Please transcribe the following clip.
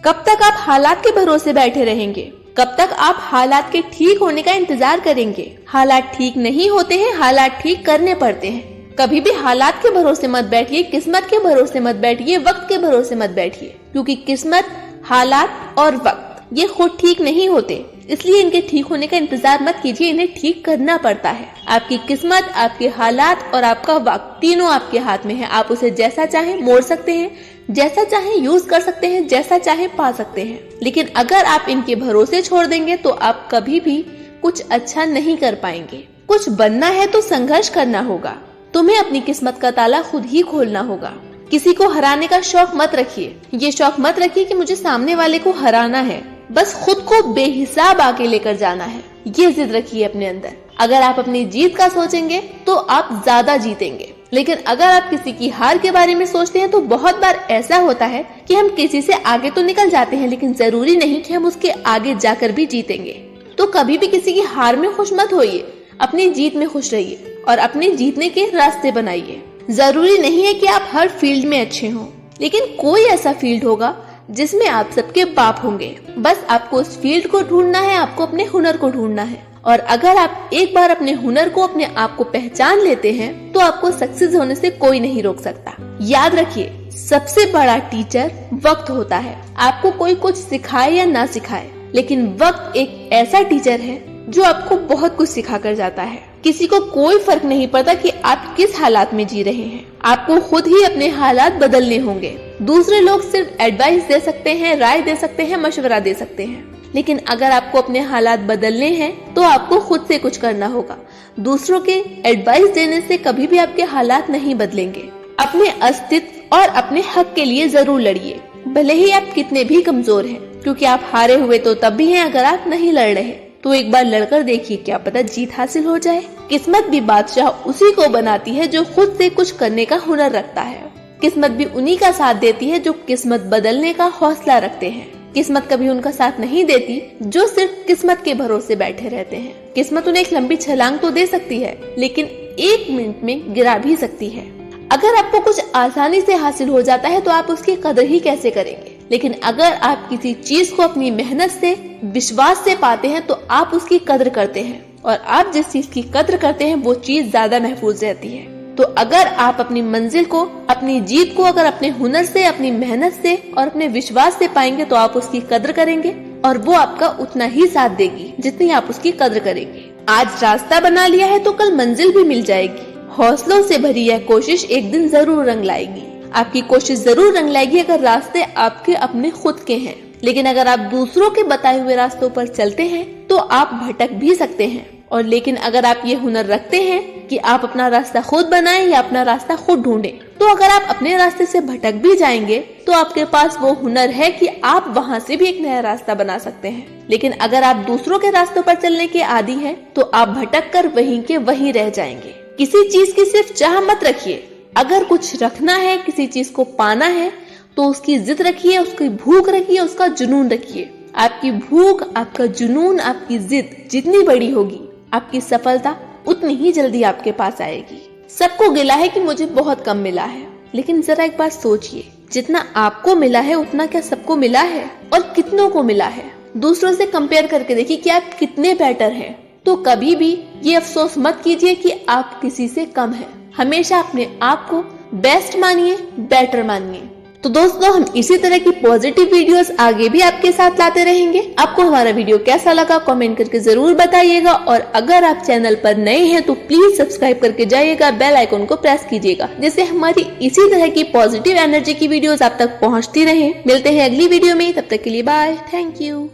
कब तक आप हालात के भरोसे बैठे रहेंगे? कब तक आप हालात के ठीक होने का इंतजार करेंगे? हालात ठीक नहीं होते हैं, हालात ठीक करने पड़ते हैं। कभी भी हालात के भरोसे मत बैठिए, किस्मत के भरोसे मत बैठिए, वक्त के भरोसे मत बैठिए, क्योंकि किस्मत, हालात और वक्त ये खुद ठीक नहीं होते। इसलिए इनके ठीक होने का इंतजार मत कीजिए, इन्हें ठीक करना पड़ता है। आपकी किस्मत, आपके हालात और आपका वक्त तीनों आपके हाथ में है। आप उसे जैसा चाहे मोड़ सकते हैं, जैसा चाहे यूज कर सकते हैं, जैसा चाहे पा सकते हैं। लेकिन अगर आप इनके भरोसे छोड़ देंगे तो आप कभी भी कुछ अच्छा नहीं कर पाएंगे। कुछ बनना है तो संघर्ष करना होगा। तुम्हें अपनी किस्मत का ताला खुद ही खोलना होगा। किसी को हराने का शौक मत रखिए। ये शौक मत रखिए कि मुझे सामने वाले को हराना है, बस खुद को बेहिसाब आगे लेकर जाना है। ये जिद रखिए अपने अंदर। अगर आप अपनी जीत का सोचेंगे तो आप ज्यादा जीतेंगे। लेकिन अगर आप किसी की हार के बारे में सोचते हैं तो बहुत बार ऐसा होता है कि हम किसी से आगे तो निकल जाते हैं, लेकिन जरूरी नहीं कि हम उसके आगे जाकर भी जीतेंगे। तो कभी भी किसी की हार में खुश मत होइए, अपनी जीत में खुश रहिए और अपने जीतने के रास्ते बनाइए। जरूरी नहीं है कि आप हर फील्ड में अच्छे हों, लेकिन कोई ऐसा फील्ड होगा जिसमें आप सबके बाप होंगे। बस आपको उस फील्ड को ढूंढना है, आपको अपने हुनर को ढूंढना है। और अगर आप एक बार अपने हुनर को, अपने आप को पहचान लेते हैं तो आपको सक्सेस होने से कोई नहीं रोक सकता। याद रखिए, सबसे बड़ा टीचर वक्त होता है। आपको कोई कुछ सिखाए या ना सिखाए, लेकिन वक्त एक ऐसा टीचर है जो आपको बहुत कुछ सिखा कर जाता है। किसी को कोई फर्क नहीं पड़ता कि आप किस हालात में जी रहे हैं। आपको खुद ही अपने हालात बदलने होंगे। दूसरे लोग सिर्फ एडवाइस दे सकते हैं, राय दे सकते हैं, मशवरा दे सकते हैं, लेकिन अगर आपको अपने हालात बदलने हैं तो आपको खुद से कुछ करना होगा। दूसरों के एडवाइस देने से कभी भी आपके हालात नहीं बदलेंगे। अपने अस्तित्व और अपने हक के लिए जरूर लड़िए, भले ही आप कितने भी कमजोर हैं, क्योंकि आप हारे हुए तो तब भी हैं अगर आप नहीं लड़ रहे। तो एक बार लड़कर देखिए, क्या पता जीत हासिल हो जाए। किस्मत भी बादशाह उसी को बनाती है जो खुद से कुछ करने का हुनर रखता है। किस्मत भी उन्हीं का साथ देती है जो किस्मत बदलने का हौसला रखते हैं। किस्मत कभी उनका साथ नहीं देती जो सिर्फ किस्मत के भरोसे बैठे रहते हैं। किस्मत उन्हें एक लंबी छलांग तो दे सकती है, लेकिन 1 मिनट में गिरा भी सकती है। अगर आपको कुछ आसानी से हासिल हो जाता है तो आप उसकी कदर ही कैसे करेंगे। लेकिन अगर आप किसी चीज को अपनी मेहनत से, विश्वास से पाते हैं तो आप उसकी कदर करते हैं, और आप जिस चीज की कदर करते हैं वो चीज ज्यादा महफूज रहती है। तो अगर आप अपनी मंजिल को, अपनी जीत को अगर अपने हुनर से, अपनी मेहनत से और अपने विश्वास से पाएंगे तो आप उसकी कदर करेंगे, और वो आपका उतना ही साथ देगी जितनी आप उसकी कदर करेंगे। आज रास्ता बना लिया है तो कल मंजिल भी मिल जाएगी। हौसलों से भरी यह कोशिश एक दिन जरूर रंग लाएगी। आपकी कोशिश जरूर रंग लाएगी अगर रास्ते आपके अपने खुद के हैं। लेकिन अगर आप दूसरों के बताए हुए रास्तों पर चलते हैं तो आप भटक भी सकते हैं। और लेकिन अगर आप ये हुनर रखते हैं कि आप अपना रास्ता खुद बनाएं या अपना रास्ता खुद ढूंढें, तो अगर आप अपने रास्ते से भटक भी जाएंगे तो आपके पास वो हुनर है कि आप वहाँ से भी एक नया रास्ता बना सकते हैं। लेकिन अगर आप दूसरों के रास्तों पर चलने के आदी हैं तो आप भटक कर वहीं के वहीं रह जाएंगे। किसी चीज की सिर्फ चाह मत रखिए। अगर कुछ रखना है, किसी चीज को पाना है तो उसकी जिद रखिए, उसकी भूख रखिए, उसका जुनून रखिए। आपकी भूख, आपका जुनून, आपकी जिद जितनी बड़ी होगी, आपकी सफलता उतनी ही जल्दी आपके पास आएगी। सबको गिला है कि मुझे बहुत कम मिला है, लेकिन जरा एक बार सोचिए, जितना आपको मिला है उतना क्या सबको मिला है, और कितनों को मिला है। दूसरों से कंपेयर करके देखिए कि आप कितने बेटर हैं। तो कभी भी ये अफसोस मत कीजिए कि आप किसी से कम हैं। हमेशा अपने आप को बेस्ट मानिए, बेटर मानिए। तो दोस्तों, हम इसी तरह की पॉजिटिव वीडियोस आगे भी आपके साथ लाते रहेंगे। आपको हमारा वीडियो कैसा लगा कमेंट करके जरूर बताइएगा, और अगर आप चैनल पर नए हैं तो प्लीज सब्सक्राइब करके जाइएगा, बेल आइकन को प्रेस कीजिएगा, जिससे हमारी इसी तरह की पॉजिटिव एनर्जी की वीडियोस आप तक पहुंचती रहे। मिलते हैं अगली वीडियो में, तब तक के लिए बाय, थैंक यू।